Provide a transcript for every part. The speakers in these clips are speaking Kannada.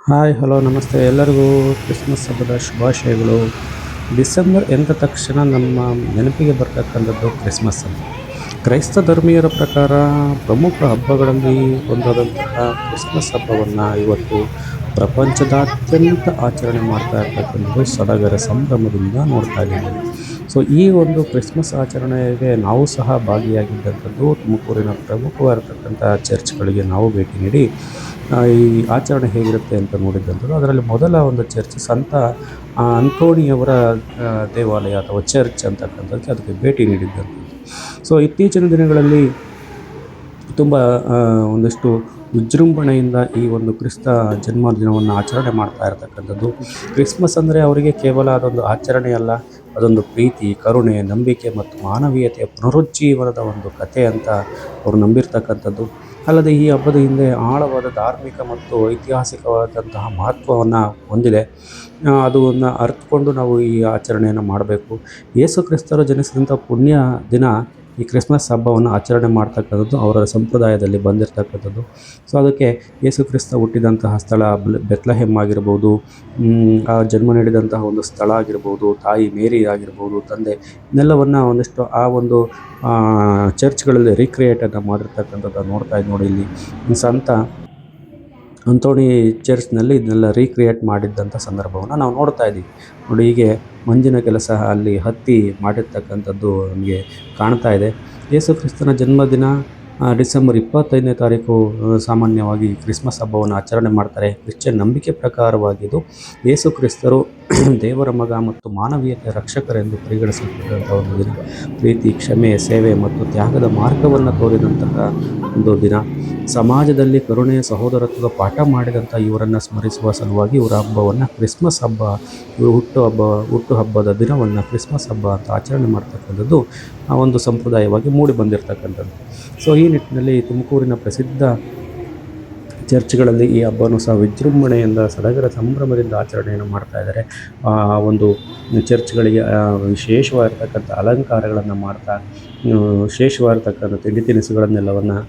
ಹಾಯ್ ಹಲೋ ನಮಸ್ತೆ ಎಲ್ಲರಿಗೂ ಕ್ರಿಸ್ಮಸ್ ಹಬ್ಬದ ಶುಭಾಶಯಗಳು. ಡಿಸೆಂಬರ್ ಎಂದ ತಕ್ಷಣ ನಮ್ಮ ನೆನಪಿಗೆ ಬರ್ತಕ್ಕಂಥದ್ದು ಕ್ರಿಸ್ಮಸ್ ಹಬ್ಬ. ಕ್ರೈಸ್ತ ಧರ್ಮೀಯರ ಪ್ರಕಾರ ಪ್ರಮುಖ ಹಬ್ಬಗಳಲ್ಲಿ ಒಂದಾದಂತಹ ಕ್ರಿಸ್ಮಸ್ ಹಬ್ಬವನ್ನು ಇವತ್ತು ಪ್ರಪಂಚದಾದ್ಯಂತ ಆಚರಣೆ ಮಾಡ್ತಾ ಇರ್ತಕ್ಕಂಥದ್ದು ಸಡಗರ ಸಂಭ್ರಮದಿಂದ ನೋಡ್ತಾ ಇದ್ದೀವಿ. ಸೊ ಈ ಒಂದು ಕ್ರಿಸ್ಮಸ್ ಆಚರಣೆಗೆ ನಾವು ಸಹ ಭಾಗಿಯಾಗಿದ್ದಂಥದ್ದು ತುಮಕೂರಿನ ಪ್ರಮುಖವಾಗಿರ್ತಕ್ಕಂಥ ಚರ್ಚ್ಗಳಿಗೆ ನಾವು ಭೇಟಿ ನೀಡಿ ಈ ಆಚರಣೆ ಹೇಗಿರುತ್ತೆ ಅಂತ ನೋಡಿದ್ದಂಥದ್ದು. ಅದರಲ್ಲಿ ಮೊದಲ ಒಂದು ಚರ್ಚ್ ಸಂತ ಅಂಥೋಣಿಯವರ ದೇವಾಲಯ ಅಥವಾ ಚರ್ಚ್ ಅಂತಕ್ಕಂಥದ್ದಕ್ಕೆ ಅದಕ್ಕೆ ಭೇಟಿ ನೀಡಿದ್ದಂಥದ್ದು. ಸೊ ಇತ್ತೀಚಿನ ದಿನಗಳಲ್ಲಿ ತುಂಬ ಒಂದಷ್ಟು ವಿಜೃಂಭಣೆಯಿಂದ ಈ ಒಂದು ಕ್ರಿಸ್ತ ಜನ್ಮದಿನವನ್ನು ಆಚರಣೆ ಮಾಡ್ತಾ ಇರತಕ್ಕಂಥದ್ದು. ಕ್ರಿಸ್ಮಸ್ ಅಂದರೆ ಅವರಿಗೆ ಕೇವಲ ಅದೊಂದು ಆಚರಣೆ ಅಲ್ಲ, ಅದೊಂದು ಪ್ರೀತಿ, ಕರುಣೆ, ನಂಬಿಕೆ ಮತ್ತು ಮಾನವೀಯತೆಯ ಪುನರುಜ್ಜೀವನದ ಒಂದು ಕಥೆ ಅಂತ ಅವರು ನಂಬಿರ್ತಕ್ಕಂಥದ್ದು. ಅಲ್ಲದೆ ಈ ಹಬ್ಬದ ಹಿಂದೆ ಆಳವಾದ ಧಾರ್ಮಿಕ ಮತ್ತು ಐತಿಹಾಸಿಕವಾದಂತಹ ಮಹತ್ವವನ್ನು ಹೊಂದಿದೆ. ಅದನ್ನು ಅರ್ಥಕೊಂಡು ನಾವು ಈ ಆಚರಣೆಯನ್ನು ಮಾಡಬೇಕು. ಯೇಸು ಕ್ರಿಸ್ತರು ಜನಿಸಿದಂಥ ಪುಣ್ಯ ದಿನ ಈ ಕ್ರಿಸ್ಮಸ್ ಹಬ್ಬವನ್ನು ಆಚರಣೆ ಮಾಡ್ತಕ್ಕಂಥದ್ದು ಅವರ ಸಂಪ್ರದಾಯದಲ್ಲಿ ಬಂದಿರತಕ್ಕಂಥದ್ದು. ಸೊ ಅದಕ್ಕೆ ಯೇಸು ಕ್ರಿಸ್ತ ಹುಟ್ಟಿದಂತಹ ಸ್ಥಳ ಬೆತ್ಲೆಹೆಮ್ ಆಗಿರ್ಬೋದು, ಆ ಜನ್ಮ ನೀಡಿದಂತಹ ಒಂದು ಸ್ಥಳ ಆಗಿರ್ಬೋದು, ತಾಯಿ ಮೇರಿ ಆಗಿರ್ಬೋದು, ತಂದೆ ಇದೆಲ್ಲವನ್ನು ಒಂದಿಷ್ಟು ಆ ಒಂದು ಚರ್ಚ್ಗಳಲ್ಲಿ ರೀಕ್ರಿಯೇಟನ್ನು ಮಾಡಿರ್ತಕ್ಕಂಥದ್ದು ನೋಡ್ತಾ ಇದ್ದು ನೋಡಿ. ಇಲ್ಲಿ ಸಂತ ಅಂಥೋಣಿ ಚರ್ಚ್ನಲ್ಲಿ ಇದನ್ನೆಲ್ಲ ರೀಕ್ರಿಯೇಟ್ ಮಾಡಿದ್ದಂಥ ಸಂದರ್ಭವನ್ನು ನಾವು ನೋಡ್ತಾ ಇದ್ದೀವಿ ನೋಡಿ. ಹೀಗೆ ಮಂಜಿನ ಕೆಲಸ ಅಲ್ಲಿ ಹತ್ತಿ ಮಾಡಿರ್ತಕ್ಕಂಥದ್ದು ನಮಗೆ ಕಾಣ್ತಾ ಇದೆ. ಯೇಸು ಕ್ರಿಸ್ತನ ಜನ್ಮದಿನ ಡಿಸೆಂಬರ್ 25ನೇ ತಾರೀಕು ಸಾಮಾನ್ಯವಾಗಿ ಕ್ರಿಸ್ಮಸ್ ಹಬ್ಬವನ್ನು ಆಚರಣೆ ಮಾಡ್ತಾರೆ. ಕ್ರಿಶ್ಚಿಯನ್ ನಂಬಿಕೆ ಪ್ರಕಾರವಾಗಿದ್ದು ಯೇಸು ಕ್ರಿಸ್ತರು ದೇವರ ಮಗ ಮತ್ತು ಮಾನವೀಯತೆಯ ರಕ್ಷಕರೆಂದು ಪರಿಗಣಿಸಲ್ಪಟ್ಟಂಥ ಒಂದು ದಿನ. ಪ್ರೀತಿ, ಕ್ಷಮೆ, ಸೇವೆ ಮತ್ತು ತ್ಯಾಗದ ಮಾರ್ಗವನ್ನು ತೋರಿದಂತಹ ಒಂದು ದಿನ. ಸಮಾಜದಲ್ಲಿ ಕರುಣೆಯ ಸಹೋದರತ್ವದ ಪಾಠ ಮಾಡಿದಂಥ ಇವರನ್ನು ಸ್ಮರಿಸುವ ಸಲುವಾಗಿ ಇವರ ಹಬ್ಬವನ್ನು ಕ್ರಿಸ್ಮಸ್ ಹಬ್ಬ, ಇವರು ಹುಟ್ಟುಹಬ್ಬದ ದಿನವನ್ನು ಕ್ರಿಸ್ಮಸ್ ಹಬ್ಬ ಅಂತ ಆಚರಣೆ ಮಾಡ್ತಕ್ಕಂಥದ್ದು ಆ ಒಂದು ಸಂಪ್ರದಾಯವಾಗಿ ಮೂಡಿ ಬಂದಿರತಕ್ಕಂಥದ್ದು. ಸೊ ಈ ನಿಟ್ಟಿನಲ್ಲಿ ತುಮಕೂರಿನ ಪ್ರಸಿದ್ಧ ಚರ್ಚ್ಗಳಲ್ಲಿ ಈ ಹಬ್ಬವನ್ನು ಸಹ ವಿಜೃಂಭಣೆಯಿಂದ ಸಡಗರ ಸಂಭ್ರಮದಿಂದ ಆಚರಣೆಯನ್ನು ಮಾಡ್ತಾ ಇದ್ದಾರೆ. ಒಂದು ಚರ್ಚ್ಗಳಿಗೆ ವಿಶೇಷವಾಗಿರ್ತಕ್ಕಂಥ ಅಲಂಕಾರಗಳನ್ನು ಮಾಡ್ತಾ, ವಿಶೇಷವಾಗಿರ್ತಕ್ಕಂಥ ತಿಂಡಿ ತಿನಿಸುಗಳನ್ನೆಲ್ಲವನ್ನು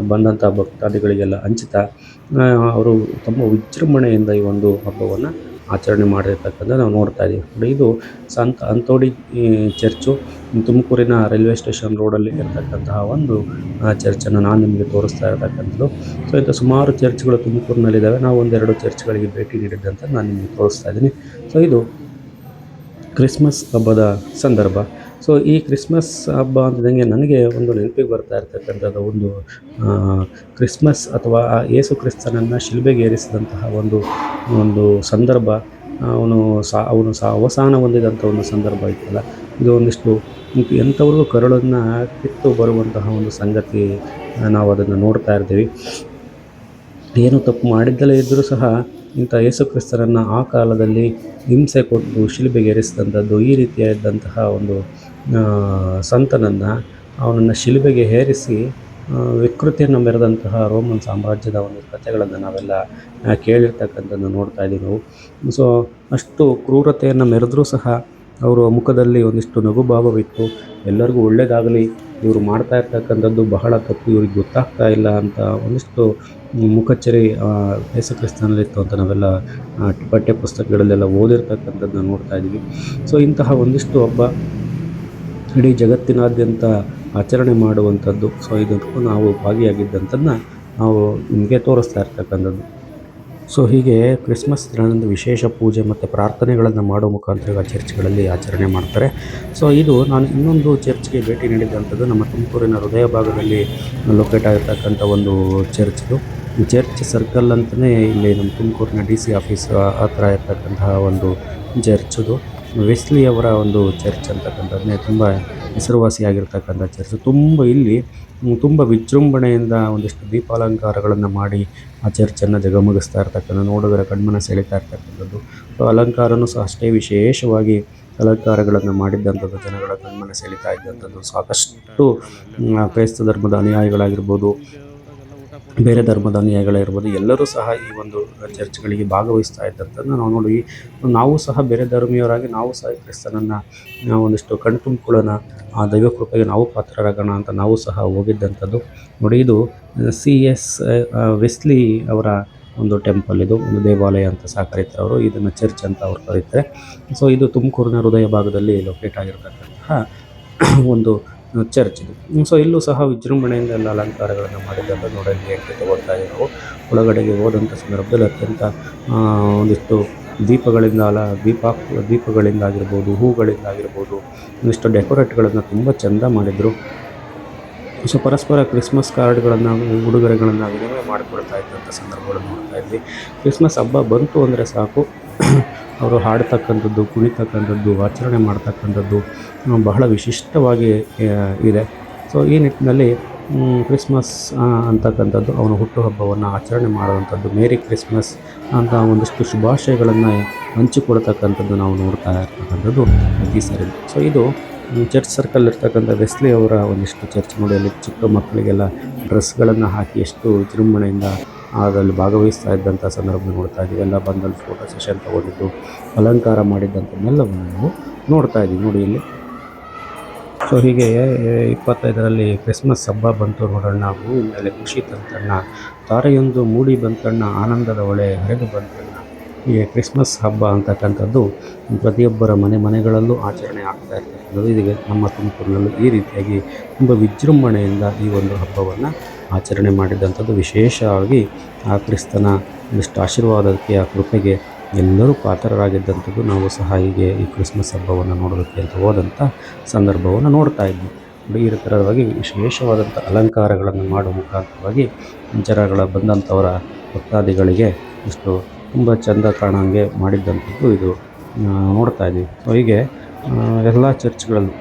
ಬಂದಂಥ ಭಕ್ತಾದಿಗಳಿಗೆಲ್ಲ ಹಂಚುತ್ತಾ ಅವರು ತಮ್ಮ ವಿಜೃಂಭಣೆಯಿಂದ ಈ ಒಂದು ಹಬ್ಬವನ್ನು ಆಚರಣೆ ಮಾಡಿರ್ತಕ್ಕಂಥ ನಾವು ನೋಡ್ತಾ ಇದ್ದೀವಿ ನೋಡಿ. ಇದು ಸಂತ ಅಂಥೋಣಿ ಚರ್ಚು ತುಮಕೂರಿನ ರೈಲ್ವೆ ಸ್ಟೇಷನ್ ರೋಡಲ್ಲಿ ಇರತಕ್ಕಂತಹ ಒಂದು ಚರ್ಚನ್ನು ನಾನು ನಿಮಗೆ ತೋರಿಸ್ತಾ ಇರತಕ್ಕಂಥದ್ದು. ಸೊ ಇಂಥ ಸುಮಾರು ಚರ್ಚ್ಗಳು ತುಮಕೂರಿನಲ್ಲಿದ್ದಾವೆ. ನಾವು ಒಂದೆರಡು ಚರ್ಚ್ಗಳಿಗೆ ಭೇಟಿ ನೀಡಿದ್ದಂತ ನಾನು ನಿಮಗೆ ತೋರಿಸ್ತಾ ಇದ್ದೀನಿ. ಸೊ ಇದು ಕ್ರಿಸ್ಮಸ್ ಹಬ್ಬದ ಸಂದರ್ಭ. ಸೊ ಈ ಕ್ರಿಸ್ಮಸ್ ಹಬ್ಬ ಅಂತಿದ್ದಂಗೆ ನನಗೆ ಒಂದು ನೆನಪಿಗೆ ಬರ್ತಾ ಇರ್ತಕ್ಕಂಥದ್ದು ಒಂದು ಕ್ರಿಸ್ಮಸ್ ಅಥವಾ ಯೇಸು ಕ್ರಿಸ್ತನನ್ನು ಶಿಲುಬೆಗೆ ಏರಿಸಿದಂತಹ ಒಂದು ಸಂದರ್ಭ. ಅವನು ಅವಸಾನ ಹೊಂದಿದಂಥ ಒಂದು ಸಂದರ್ಭ ಇತ್ತಲ್ಲ, ಇದು ಒಂದಿಷ್ಟು ಎಂಥವ್ರಿಗೂ ಕರುಳನ್ನು ಕಿತ್ತು ಬರುವಂತಹ ಒಂದು ಸಂಗತಿ. ನಾವು ಅದನ್ನು ನೋಡ್ತಾ ಇರ್ತೀವಿ. ಏನು ತಪ್ಪು ಮಾಡಿದ್ದಲೇ ಇದ್ದರೂ ಸಹ ಇಂಥ ಯೇಸು ಕ್ರಿಸ್ತರನ್ನು ಆ ಕಾಲದಲ್ಲಿ ಹಿಂಸೆ ಕೊಟ್ಟು ಶಿಲುಬೆಗೆ ಏರಿಸಿದಂಥದ್ದು, ಈ ರೀತಿಯಾದಂತಹ ಒಂದು ಸಂತನನ್ನು ಅವನನ್ನು ಶಿಲುಬೆಗೆ ಏರಿಸಿ ವಿಕೃತಿಯನ್ನು ಮೆರೆದಂತಹ ರೋಮನ್ ಸಾಮ್ರಾಜ್ಯದ ಒಂದು ಕಥೆಗಳನ್ನು ನಾವೆಲ್ಲ ಕೇಳಿರ್ತಕ್ಕಂಥದ್ದನ್ನು ನೋಡ್ತಾ ಇದ್ದೀವಿ ನಾವು. ಸೊ ಅಷ್ಟು ಕ್ರೂರತೆಯನ್ನು ಮೆರೆದರೂ ಸಹ ಅವರ ಮುಖದಲ್ಲಿ ಒಂದಿಷ್ಟು ನಗುಭಾವವಿತ್ತು. ಎಲ್ಲರಿಗೂ ಒಳ್ಳೆಯದಾಗಲಿ, ಇವರು ಮಾಡ್ತಾ ಇರ್ತಕ್ಕಂಥದ್ದು ಬಹಳ ತಪ್ಪು, ಇವ್ರಿಗೆ ಗೊತ್ತಾಗ್ತಾ ಇಲ್ಲ ಅಂತ ಒಂದಿಷ್ಟು ಮುಖಚ್ಚರಿ ಯೇಸು ಕ್ರಿಸ್ತನಲ್ಲಿತ್ತು ಅಂತ ನಾವೆಲ್ಲ ಪಠ್ಯ ಪುಸ್ತಕಗಳಲ್ಲೆಲ್ಲ ಓದಿರ್ತಕ್ಕಂಥದ್ದನ್ನ ನೋಡ್ತಾ ಇದ್ದೀವಿ. ಸೊ ಇಂತಹ ಒಂದಿಷ್ಟು ಹಬ್ಬ ಇಡೀ ಜಗತ್ತಿನಾದ್ಯಂತ ಆಚರಣೆ ಮಾಡುವಂಥದ್ದು. ಸೊ ಇದಕ್ಕೂ ನಾವು ಭಾಗಿಯಾಗಿದ್ದಂಥದ್ದನ್ನ ನಾವು ನಿಮಗೆ ತೋರಿಸ್ತಾ ಇರ್ತಕ್ಕಂಥದ್ದು. ಸೊ ಹೀಗೆ ಕ್ರಿಸ್ಮಸ್ ದಿನದಂದು ವಿಶೇಷ ಪೂಜೆ ಮತ್ತು ಪ್ರಾರ್ಥನೆಗಳನ್ನು ಮಾಡೋ ಮುಖಾಂತರ ಚರ್ಚ್ಗಳಲ್ಲಿ ಆಚರಣೆ ಮಾಡ್ತಾರೆ. ಸೊ ಇದು ನಾನು ಇನ್ನೊಂದು ಚರ್ಚ್ಗೆ ಭೇಟಿ ನೀಡಿದಂಥದ್ದು ನಮ್ಮ ತುಮಕೂರಿನ ಹೃದಯ ಭಾಗದಲ್ಲಿ ಲೊಕೇಟ್ ಆಗಿರ್ತಕ್ಕಂಥ ಒಂದು ಚರ್ಚ್ದು. ಚರ್ಚ್ ಸರ್ಕಲ್ ಅಂತಲೇ ಇಲ್ಲಿ ನಮ್ಮ ತುಮಕೂರಿನ DC ಆಫೀಸ್ ಹತ್ರ ಇರ್ತಕ್ಕಂತಹ ಒಂದು ಚರ್ಚದು. ವೆಸ್ಲಿ ಅವರ ಒಂದು ಚರ್ಚ್ ಅಂತಕ್ಕಂಥದ್ದೇ ತುಂಬ ಹೆಸರುವಾಸಿಯಾಗಿರ್ತಕ್ಕಂಥ ಚರ್ಚ್. ಇಲ್ಲಿ ತುಂಬ ವಿಜೃಂಭಣೆಯಿಂದ ಒಂದಿಷ್ಟು ದೀಪಾಲಂಕಾರಗಳನ್ನು ಮಾಡಿ ಆ ಚರ್ಚನ್ನು ಜಗಮಗಿಸ್ತಾ ಇರ್ತಕ್ಕಂಥ, ನೋಡಿದರೆ ಕಣ್ಮನ ಸೆಳೀತಾ ಇರ್ತಕ್ಕಂಥದ್ದು. ಸೊ ಅಲಂಕಾರನೂ ಸಹ ಅಷ್ಟೇ ವಿಶೇಷವಾಗಿ ಅಲಂಕಾರಗಳನ್ನು ಮಾಡಿದ್ದಂಥದ್ದು, ಜನಗಳ ಕಣ್ಮನ ಸೆಳೀತಾ ಇದ್ದಂಥದ್ದು. ಸಾಕಷ್ಟು ಕ್ರೈಸ್ತ ಧರ್ಮದ ಅನುಯಾಯಿಗಳಾಗಿರ್ಬೋದು, ಬೇರೆ ಧರ್ಮದ ಅನುಯಾಯಿಗಳಿರ್ಬೋದು, ಎಲ್ಲರೂ ಸಹ ಈ ಒಂದು ಚರ್ಚ್ಗಳಿಗೆ ಭಾಗವಹಿಸ್ತಾ ಇದ್ದಂಥದ್ದನ್ನು ನಾವು ನೋಡಿ. ನಾವು ಸಹ ಬೇರೆ ಧರ್ಮೀಯರಾಗಿ ನಾವು ಸಹ ಕ್ರಿಸ್ತನನ್ನು ಒಂದಿಷ್ಟು ಕಣ್ತುಂಬಿಕೊಳ್ಳೋಣ, ಆ ದೈವ ಕೃಪೆಗೆ ನಾವು ಪಾತ್ರರಾಗೋಣ ಅಂತ ನಾವು ಸಹ ಹೋಗಿದ್ದಂಥದ್ದು ನೋಡಿ. ಇದು CS ವೆಸ್ಲಿ ಅವರ ಒಂದು ಟೆಂಪಲ್, ಇದು ಒಂದು ದೇವಾಲಯ ಅಂತ ಸಹ ಕರೀತಾರೆ ಅವರು. ಇದನ್ನು ಚರ್ಚ್ ಅಂತ ಅವ್ರು ಕರೀತಾರೆ. ಸೊ ಇದು ತುಮಕೂರಿನ ಹೃದಯ ಭಾಗದಲ್ಲಿ ಲೊಕೇಟ್ ಆಗಿರತಕ್ಕಂತಹ ಒಂದು ಚರ್ಚ್ ಇದು. ಸೊ ಇಲ್ಲೂ ಸಹ ವಿಜೃಂಭಣೆಯಿಂದ ಎಲ್ಲ ಅಲಂಕಾರಗಳನ್ನು ಮಾಡಿದ್ದನ್ನು ನೋಡಲು ಎಂಟ್ರಿ ತಗೊಳ್ತಾ ಇದ್ದೀವಿ ನಾವು. ಒಳಗಡೆಗೆ ಹೋದಂಥ ಸಂದರ್ಭದಲ್ಲಿ ಅತ್ಯಂತ ಒಂದಿಷ್ಟು ದೀಪಗಳಿಂದ ಆಗಿರ್ಬೋದು, ಹೂಗಳಿಂದ ಆಗಿರ್ಬೋದು, ಒಂದಿಷ್ಟು ಡೆಕೋರೇಟ್ಗಳನ್ನು ತುಂಬ ಚೆಂದ ಮಾಡಿದರು. ಸೊ ಪರಸ್ಪರ ಕ್ರಿಸ್ಮಸ್ ಕಾರ್ಡ್ಗಳನ್ನು, ಉಡುಗೊರೆಗಳನ್ನು ವಿನಿಮಯ ಮಾಡಿಕೊಡ್ತಾ ಇದ್ದಂಥ ಸಂದರ್ಭಗಳನ್ನು ನೋಡ್ತಾ ಇದ್ವಿ. ಕ್ರಿಸ್ಮಸ್ ಹಬ್ಬ ಬಂತು ಅಂದರೆ ಸಾಕು, ಅವರು ಹಾಡ್ತಕ್ಕಂಥದ್ದು, ಕುಣಿತಕ್ಕಂಥದ್ದು, ಆಚರಣೆ ಮಾಡ್ತಕ್ಕಂಥದ್ದು ಬಹಳ ವಿಶಿಷ್ಟವಾಗಿ ಇದೆ. ಸೊ ಈ ನಿಟ್ಟಿನಲ್ಲಿ ಕ್ರಿಸ್ಮಸ್ ಅಂತಕ್ಕಂಥದ್ದು, ಅವನ ಹುಟ್ಟುಹಬ್ಬವನ್ನು ಆಚರಣೆ ಮಾಡುವಂಥದ್ದು, ಮೇರಿ ಕ್ರಿಸ್ಮಸ್ ಅಂತ ಒಂದಿಷ್ಟು ಶುಭಾಶಯಗಳನ್ನು ಹಂಚಿಕೊಡ್ತಕ್ಕಂಥದ್ದು ನಾವು ನೋಡ್ತಾ ಇರ್ತಕ್ಕಂಥದ್ದು ಪ್ರತಿ ಸರಿ. ಸೊ ಇದು ಚರ್ಚ್ ಸರ್ಕಲ್ ಇರ್ತಕ್ಕಂಥ ವೆಸ್ಲಿ ಅವರ ಒಂದಿಷ್ಟು ಚರ್ಚ್ ನೋಡಿ. ಅಲ್ಲಿ ಚಿಕ್ಕ ಮಕ್ಕಳಿಗೆಲ್ಲ ಡ್ರೆಸ್ಗಳನ್ನು ಹಾಕಿ ಎಷ್ಟು ವಿಜೃಂಭಣೆಯಿಂದ ಅದರಲ್ಲಿ ಭಾಗವಹಿಸ್ತಾ ಇದ್ದಂಥ ಸಂದರ್ಭ ನೋಡ್ತಾ ಇದ್ದೀವಿ. ಎಲ್ಲ ಬಂದಲ್ಲಿ ಫೋಟೋ ಸೆಷನ್ ತೊಗೊಂಡಿದ್ದು, ಅಲಂಕಾರ ಮಾಡಿದ್ದಂಥನ್ನೆಲ್ಲವನ್ನು ನಾವು ನೋಡ್ತಾ ಇದ್ದೀವಿ ನೋಡಿ ಇಲ್ಲಿ. ಸೊ ಹೀಗೆ 25ರಲ್ಲಿ ಕ್ರಿಸ್ಮಸ್ ಹಬ್ಬ ಬಂತು ನೋಡೋಣ. ಭೂಮಿ ಮೇಲೆ ಖುಷಿ ತಂತಣ್ಣ, ತಾರೆಯೊಂದು ಮೂಡಿ ಬಂತಣ್ಣ, ಆನಂದದ ಹೊಳೆ ಹರಿದು ಬಂತಣ್ಣ. ಹೀಗೆ ಕ್ರಿಸ್ಮಸ್ ಹಬ್ಬ ಅಂತಕ್ಕಂಥದ್ದು ಪ್ರತಿಯೊಬ್ಬರ ಮನೆಗಳಲ್ಲೂ ಆಚರಣೆ ಆಗ್ತಾ ಇರ್ತಕ್ಕಂಥದ್ದು. ಇದೀಗ ನಮ್ಮ ತುಮಕೂರಿನಲ್ಲೂ ಈ ರೀತಿಯಾಗಿ ತುಂಬ ವಿಜೃಂಭಣೆಯಿಂದ ಈ ಒಂದು ಹಬ್ಬವನ್ನು ಆಚರಣೆ ಮಾಡಿದಂಥದ್ದು. ವಿಶೇಷವಾಗಿ ಆ ಕ್ರಿಸ್ತನ ಒಂದಿಷ್ಟು ಆಶೀರ್ವಾದಕ್ಕೆ, ಆ ಕೃಪೆಗೆ ಎಲ್ಲರೂ ಪಾತ್ರರಾಗಿದ್ದಂಥದ್ದು. ನಾವು ಸಹ ಹೀಗೆ ಈ ಕ್ರಿಸ್ಮಸ್ ಹಬ್ಬವನ್ನು ನೋಡೋದಕ್ಕೆ ಅಂತ ಹೋದಂಥ ಸಂದರ್ಭವನ್ನು ನೋಡ್ತಾ ಇದ್ವಿ. ಈ ಥರವಾಗಿ ವಿಶೇಷವಾದಂಥ ಅಲಂಕಾರಗಳನ್ನು ಮಾಡುವ ಮುಖಾಂತರವಾಗಿ ಬಂದಂಥವರ ಭಕ್ತಾದಿಗಳಿಗೆ ಇಷ್ಟು ತುಂಬ ಚೆಂದ ಕಾಣೋಂಗೆ ಮಾಡಿದ್ದಂಥದ್ದು ಇದು ನೋಡ್ತಾ ಇದ್ವಿ. ಸೊ ಹೀಗೆ ಎಲ್ಲ ಚರ್ಚ್ಗಳಲ್ಲೂ,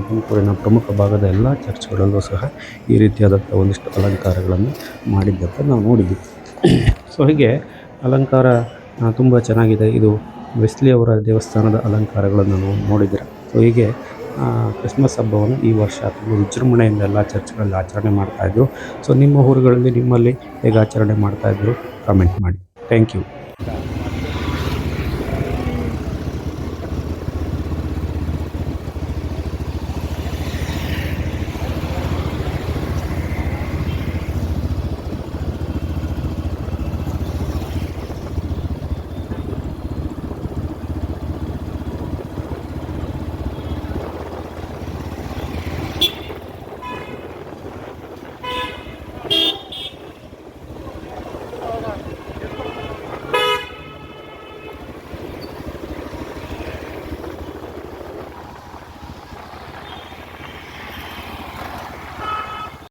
ತುಮಕೂರಿನ ಪ್ರಮುಖ ಭಾಗದ ಎಲ್ಲ ಚರ್ಚ್ಗಳಲ್ಲೂ ಸಹ ಈ ರೀತಿಯಾದಂಥ ಒಂದಿಷ್ಟು ಅಲಂಕಾರಗಳನ್ನು ಮಾಡಿದ್ದಂಥ ನಾವು ನೋಡಿದ್ವಿ. ಸೊ ಹೀಗೆ ಅಲಂಕಾರ ತುಂಬ ಚೆನ್ನಾಗಿದೆ. ಇದು ವೆಸ್ಲಿ ಅವರ ದೇವಸ್ಥಾನದ ಅಲಂಕಾರಗಳನ್ನು ನಾವು ನೋಡಿದ್ದೀರ. ಸೊ ಹೀಗೆ ಕ್ರಿಸ್ಮಸ್ ಹಬ್ಬವನ್ನು ಈ ವರ್ಷ ತುಂಬ ವಿಜೃಂಭಣೆಯಿಂದ ಎಲ್ಲ ಚರ್ಚ್ಗಳಲ್ಲಿ ಆಚರಣೆ ಮಾಡ್ತಾಯಿದ್ರು. ಸೊ ನಿಮ್ಮ ಊರುಗಳಲ್ಲಿ, ನಿಮ್ಮಲ್ಲಿ ಹೇಗೆ ಆಚರಣೆ ಮಾಡ್ತಾಯಿದ್ರು ಕಮೆಂಟ್ ಮಾಡಿ. Thank you.